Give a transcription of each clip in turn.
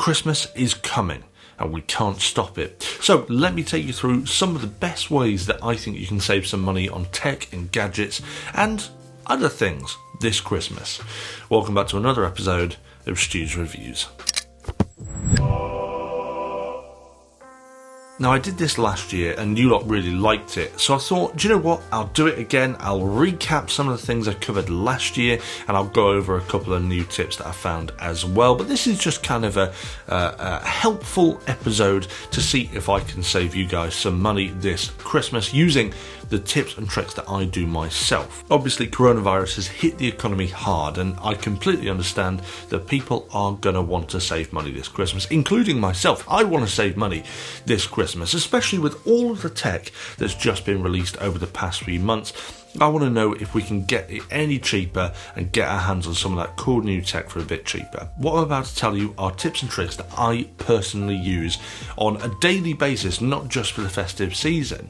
Christmas is coming and we can't stop it. So let me take you through some of the best ways that I think you can save some money on tech and gadgets and other things this Christmas. Welcome back to another episode of STU'S Reviews. Now, I did this last year and you lot really liked it, so I thought, do you know what, I'll do it again. I'll recap some of the things I covered last year and I'll go over a couple of new tips that I found as well. But this is just kind of a helpful episode to see if I can save you guys some money this Christmas using the tips and tricks that I do myself. Obviously, coronavirus has hit the economy hard and I completely understand that people are going to want to save money this Christmas, including myself. I want to save money this Christmas, especially with all of the tech that's just been released over the past few months. I want to know if we can get it any cheaper and get our hands on some of that cool new tech for a bit cheaper. What I'm about to tell you are tips and tricks that I personally use on a daily basis, not just for the festive season.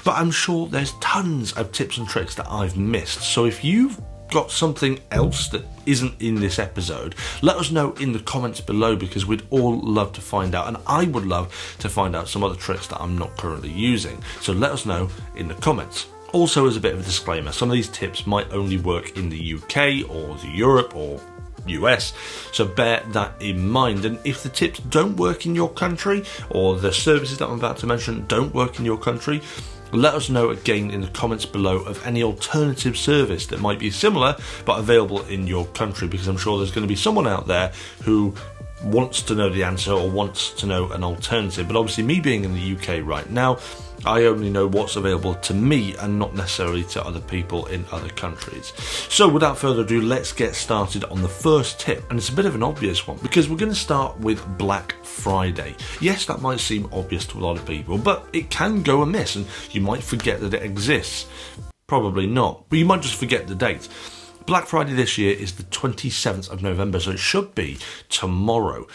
But I'm sure there's tons of tips and tricks that I've missed. So if you've got something else that isn't in this episode, let us know in the comments below, because we'd all love to find out, and I would love to find out some other tricks that I'm not currently using. So let us know in the comments. Also, as a bit of a disclaimer, some of these tips might only work in the UK or the Europe or US, so bear that in mind. And if the tips don't work in your country, or the services that I'm about to mention don't work in your country, let us know again in the comments below of any alternative service that might be similar but available in your country, because I'm sure there's going to be someone out there who wants to know the answer or wants to know an alternative. But obviously, me being in the UK right now, I only know what's available to me and not necessarily to other people in other countries. So without further ado, let's get started on the first tip. And it's a bit of an obvious one, because we're going to start with Black Friday. Yes, that might seem obvious to a lot of people, but it can go amiss and you might forget that it exists. Probably not, but you might just forget the date. Black Friday this year is the 27th of November, so it should be tomorrow.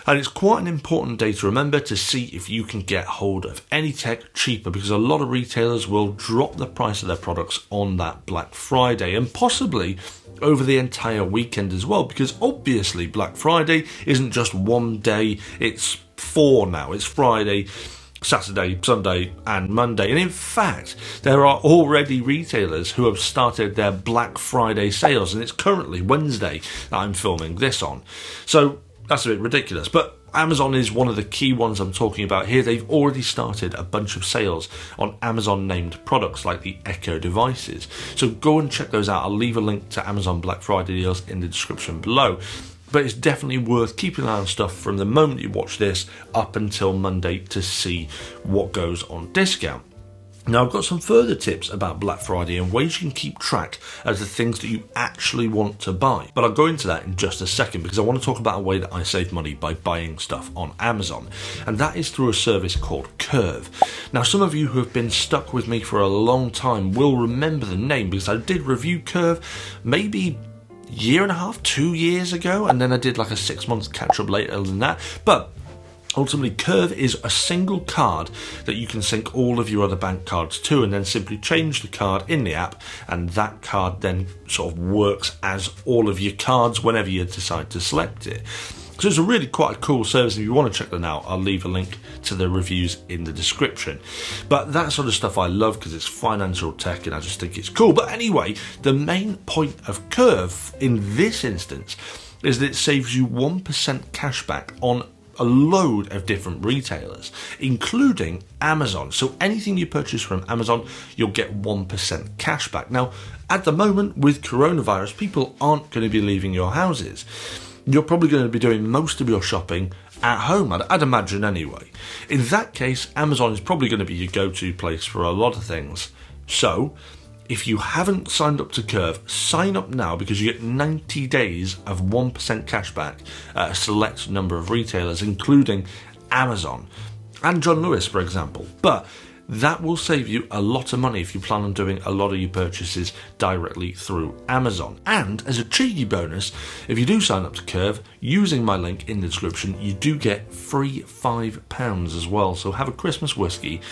And it's quite an important day to remember to see if you can get hold of any tech cheaper, because a lot of retailers will drop the price of their products on that Black Friday, and possibly over the entire weekend as well, because obviously Black Friday isn't just one day, it's four now. It's Friday, Saturday, Sunday and Monday. And in fact, there are already retailers who have started their Black Friday sales, and it's currently Wednesday that I'm filming this on. So that's a bit ridiculous, but Amazon is one of the key ones I'm talking about here. They've already started a bunch of sales on Amazon named products like the Echo devices. So go and check those out. I'll leave a link to Amazon Black Friday deals in the description below. But it's definitely worth keeping an eye on stuff from the moment you watch this up until Monday to see what goes on discount. Now, I've got some further tips about Black Friday and ways you can keep track of the things that you actually want to buy. But I'll go into that in just a second, because I want to talk about a way that I save money by buying stuff on Amazon. And that is through a service called Curve. Now, some of you who have been stuck with me for a long time will remember the name, because I did review Curve maybe year and a half, 2 years ago, and then I did like a 6 months catch up later than that. But ultimately, Curve is a single card that you can sync all of your other bank cards to, and then simply change the card in the app, and that card then sort of works as all of your cards whenever you decide to select it. So it's a really quite a cool service. If you want to check that out, I'll leave a link to the reviews in the description. But that sort of stuff I love, because it's financial tech and I just think it's cool. But anyway, the main point of Curve in this instance is that it saves you 1% cashback on a load of different retailers, including Amazon. So anything you purchase from Amazon, you'll get 1% cashback. Now, at the moment with coronavirus, people aren't going to be leaving your houses. You're probably going to be doing most of your shopping at home, I'd imagine anyway. In that case, Amazon is probably going to be your go-to place for a lot of things. So if you haven't signed up to Curve, sign up now, because you get 90 days of 1% cashback at a select number of retailers, including Amazon and John Lewis, for example. But that will save you a lot of money if you plan on doing a lot of your purchases directly through Amazon. And as a cheeky bonus, if you do sign up to Curve using my link in the description, you do get free £5 as well. So have a Christmas whiskey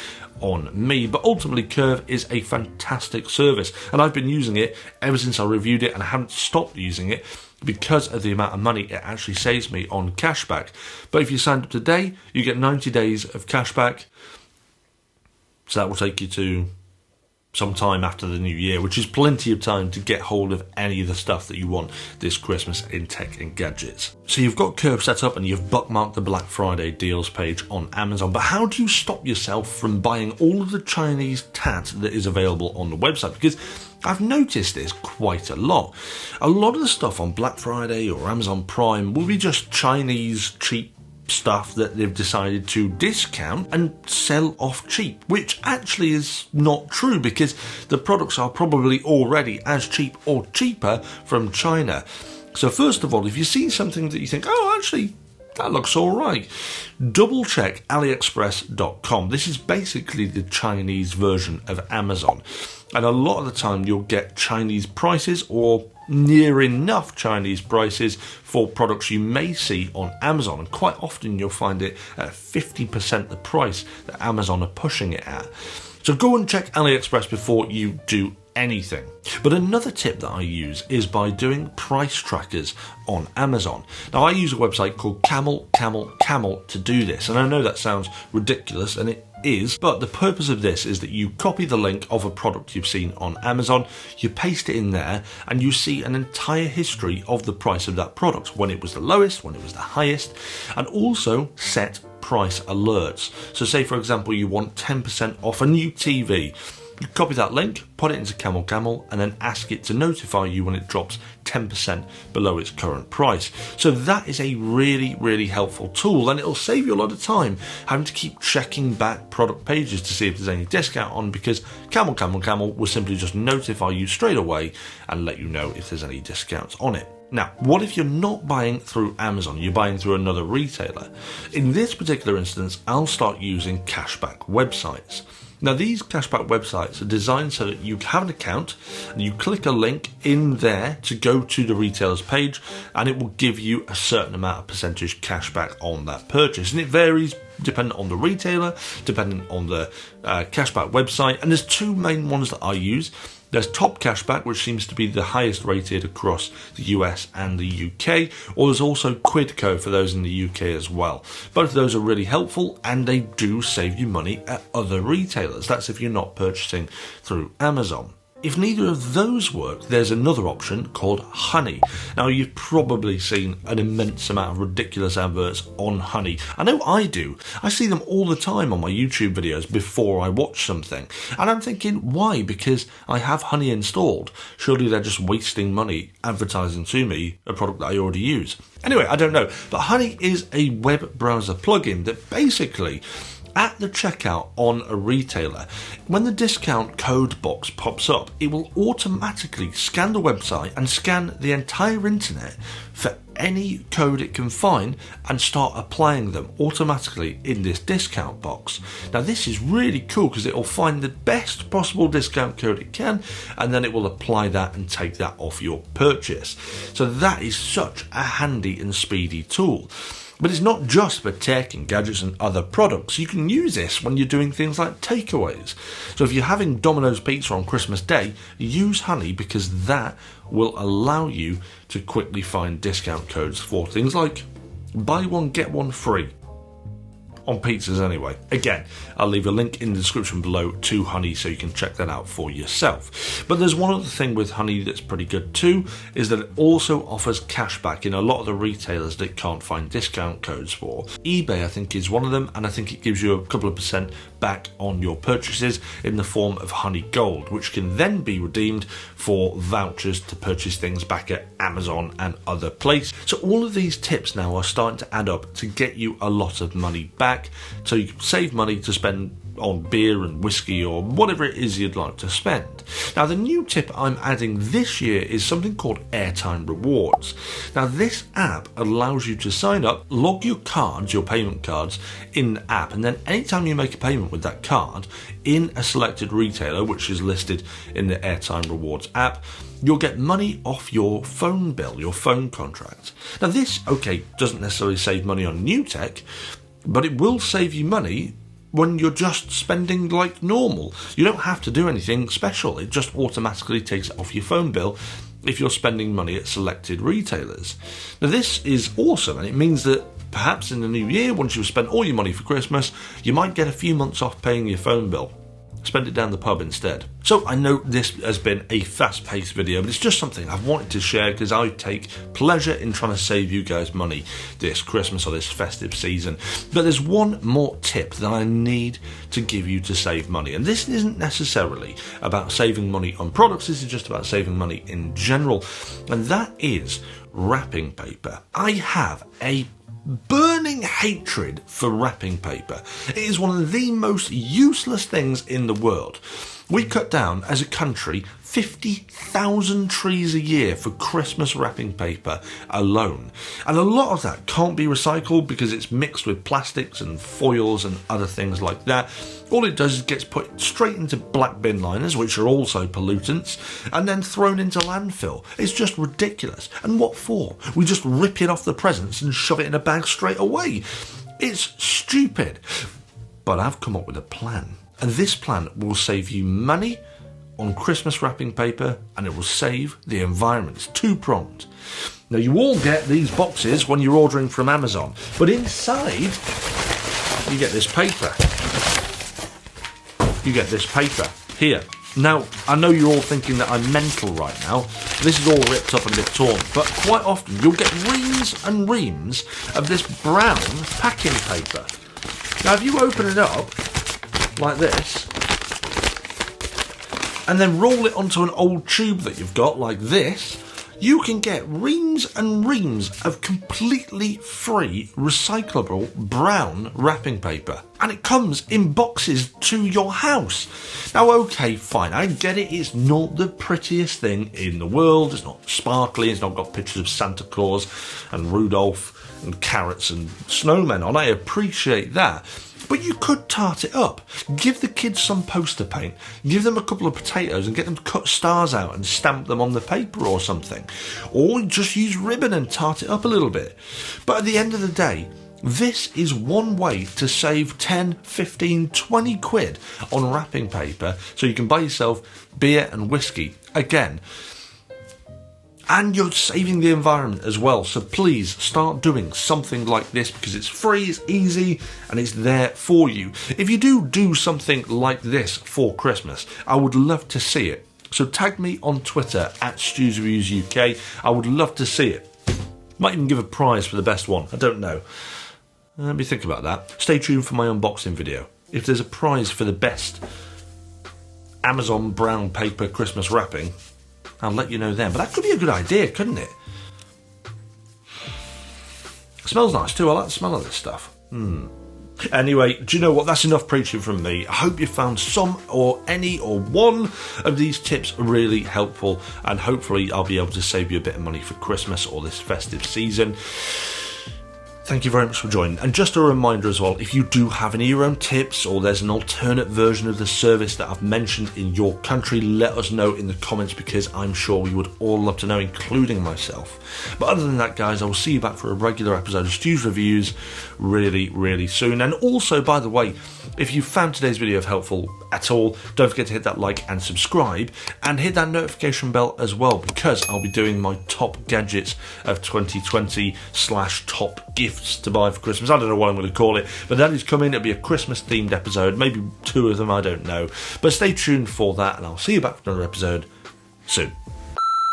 on me. But ultimately, Curve is a fantastic service, and I've been using it ever since I reviewed it, and I haven't stopped using it because of the amount of money it actually saves me on cashback. But if you signed up today, you get 90 days of cashback. So that will take you to sometime after the new year, which is plenty of time to get hold of any of the stuff that you want this Christmas in tech and gadgets. So you've got Curve set up and you've bookmarked the Black Friday deals page on Amazon, but how do you stop yourself from buying all of the Chinese tat that is available on the website? Because I've noticed this quite a lot. A lot of the stuff on Black Friday or Amazon Prime will be just Chinese cheap stuff that they've decided to discount and sell off cheap, which actually is not true because the products are probably already as cheap or cheaper from China. So first of all, if you see something that you think, oh, actually, that looks all right, double check AliExpress.com. This is basically the Chinese version of Amazon. And a lot of the time you'll get Chinese prices or near enough Chinese prices for products you may see on Amazon. And quite often you'll find it at 50% the price that Amazon are pushing it at. So go and check AliExpress before you do anything. But another tip that I use is by doing price trackers on Amazon. Now I use a website called Camel to do this, and I know that sounds ridiculous, and it is, but the purpose of this is that you copy the link of a product you've seen on Amazon, you paste it in there, and you see an entire history of the price of that product, when it was the lowest, when it was the highest, and also set price alerts. So say for example you want 10% off a new TV. You copy that link, put it into Camel, and then ask it to notify you when it drops 10% below its current price. So that is a really, really helpful tool, and it'll save you a lot of time having to keep checking back product pages to see if there's any discount on, because Camel will simply just notify you straight away and let you know if there's any discounts on it. Now, what if you're not buying through Amazon, you're buying through another retailer? In this particular instance, I'll start using cashback websites. Now, these cashback websites are designed so that you have an account and you click a link in there to go to the retailer's page, and it will give you a certain amount of percentage cashback on that purchase. And it varies depending on the retailer, depending on the cashback website. And there's two main ones that I use. There's Top Cashback, which seems to be the highest rated across the US and the UK, or there's also Quidco for those in the UK as well. Both of those are really helpful, and they do save you money at other retailers. That's if you're not purchasing through Amazon. If neither of those work, there's another option called Honey. Now, you've probably seen an immense amount of ridiculous adverts on Honey. I know I do. I see them all the time on my YouTube videos before I watch something. And I'm thinking, why? Because I have Honey installed. Surely they're just wasting money advertising to me a product that I already use. Anyway, I don't know. But Honey is a web browser plugin that basically, at the checkout on a retailer, when the discount code box pops up, it will automatically scan the website and scan the entire internet for any code it can find and start applying them automatically in this discount box. Now, this is really cool because it will find the best possible discount code it can, and then it will apply that and take that off your purchase. So that is such a handy and speedy tool. But it's not just for tech and gadgets and other products. You can use this when you're doing things like takeaways. So if you're having Domino's pizza on Christmas Day, use Honey, because that will allow you to quickly find discount codes for things like buy one, get one free. On pizzas anyway. Again, I'll leave a link in the description below to Honey so you can check that out for yourself. But there's one other thing with Honey that's pretty good too, is that it also offers cashback in a lot of the retailers that can't find discount codes for. eBay, I think, is one of them, and I think it gives you a couple of percent back on your purchases in the form of Honey Gold, which can then be redeemed for vouchers to purchase things back at Amazon and other places. So all of these tips now are starting to add up to get you a lot of money back, so you can save money to spend on beer and whiskey or whatever it is you'd like to spend. Now, the new tip I'm adding this year is something called Airtime Rewards. Now, this app allows you to sign up, log your cards, your payment cards, in the app, and then anytime you make a payment with that card in a selected retailer, which is listed in the Airtime Rewards app, you'll get money off your phone bill, your phone contract. Now, this, okay, doesn't necessarily save money on new tech, but it will save you money when you're just spending like normal. You don't have to do anything special. It just automatically takes it off your phone bill if you're spending money at selected retailers. Now this is awesome, and it means that perhaps in the new year, once you've spent all your money for Christmas, you might get a few months off paying your phone bill. Spend it down the pub instead. So I know this has been a fast-paced video, but it's just something I've wanted to share because I take pleasure in trying to save you guys money this Christmas or this festive season. But there's one more tip that I need to give you to save money, and this isn't necessarily about saving money on products, this is just about saving money in general, and that is wrapping paper. I have a burning hatred for wrapping paper. It is one of the most useless things in the world. We cut down, as a country, 50,000 trees a year for Christmas wrapping paper alone. And a lot of that can't be recycled because it's mixed with plastics and foils and other things like that. All it does is gets put straight into black bin liners, which are also pollutants, and then thrown into landfill. It's just ridiculous. And what for? We just rip it off the presents and shove it in a bag straight away. It's stupid. But I've come up with a plan. And this plan will save you money on Christmas wrapping paper, and it will save the environment. It's two-pronged. Now, you all get these boxes when you're ordering from Amazon, but inside you get this paper. You get this paper here. Now, I know you're all thinking that I'm mental right now. This is all ripped up and a bit torn, but quite often you'll get reams and reams of this brown packing paper. Now, if you open it up like this, and then roll it onto an old tube that you've got like this, you can get reams and reams of completely free recyclable brown wrapping paper. And it comes in boxes to your house. Now, okay, fine, I get it, it's not the prettiest thing in the world, it's not sparkly, it's not got pictures of Santa Claus and Rudolph and carrots and snowmen on, I appreciate that. But you could tart it up. Give the kids some poster paint, give them a couple of potatoes and get them to cut stars out and stamp them on the paper or something. Or just use ribbon and tart it up a little bit. But at the end of the day, this is one way to save 10, 15, 20 quid on wrapping paper so you can buy yourself beer and whiskey. Again, and you're saving the environment as well. So please start doing something like this because it's free, it's easy, and it's there for you. If you do something like this for Christmas, I would love to see it. So tag me on Twitter at STU'S Reviews UK. I would love to see it. Might even give a prize for the best one. I don't know. Let me think about that. Stay tuned for my unboxing video. If there's a prize for the best Amazon brown paper Christmas wrapping, I'll let you know then. But that could be a good idea, couldn't it? It smells nice too. I like the smell of this stuff. Anyway, do you know what? That's enough preaching from me. I hope you found some or any or one of these tips really helpful, and hopefully I'll be able to save you a bit of money for Christmas or this festive season. Thank you very much for joining. And just a reminder as well, if you do have any of your own tips or there's an alternate version of the service that I've mentioned in your country, let us know in the comments because I'm sure we would all love to know, including myself. But other than that, guys, I will see you back for a regular episode of STU'S Reviews really, really soon. And also, by the way, if you found today's video helpful at all, don't forget to hit that like and subscribe and hit that notification bell as well, because I'll be doing my top gadgets of 2020 / top gifts to buy for Christmas. I don't know what I'm going to call it, but that is coming. It'll be a Christmas themed episode, maybe 2 of them, I don't know. But stay tuned for that, and I'll see you back for another episode soon.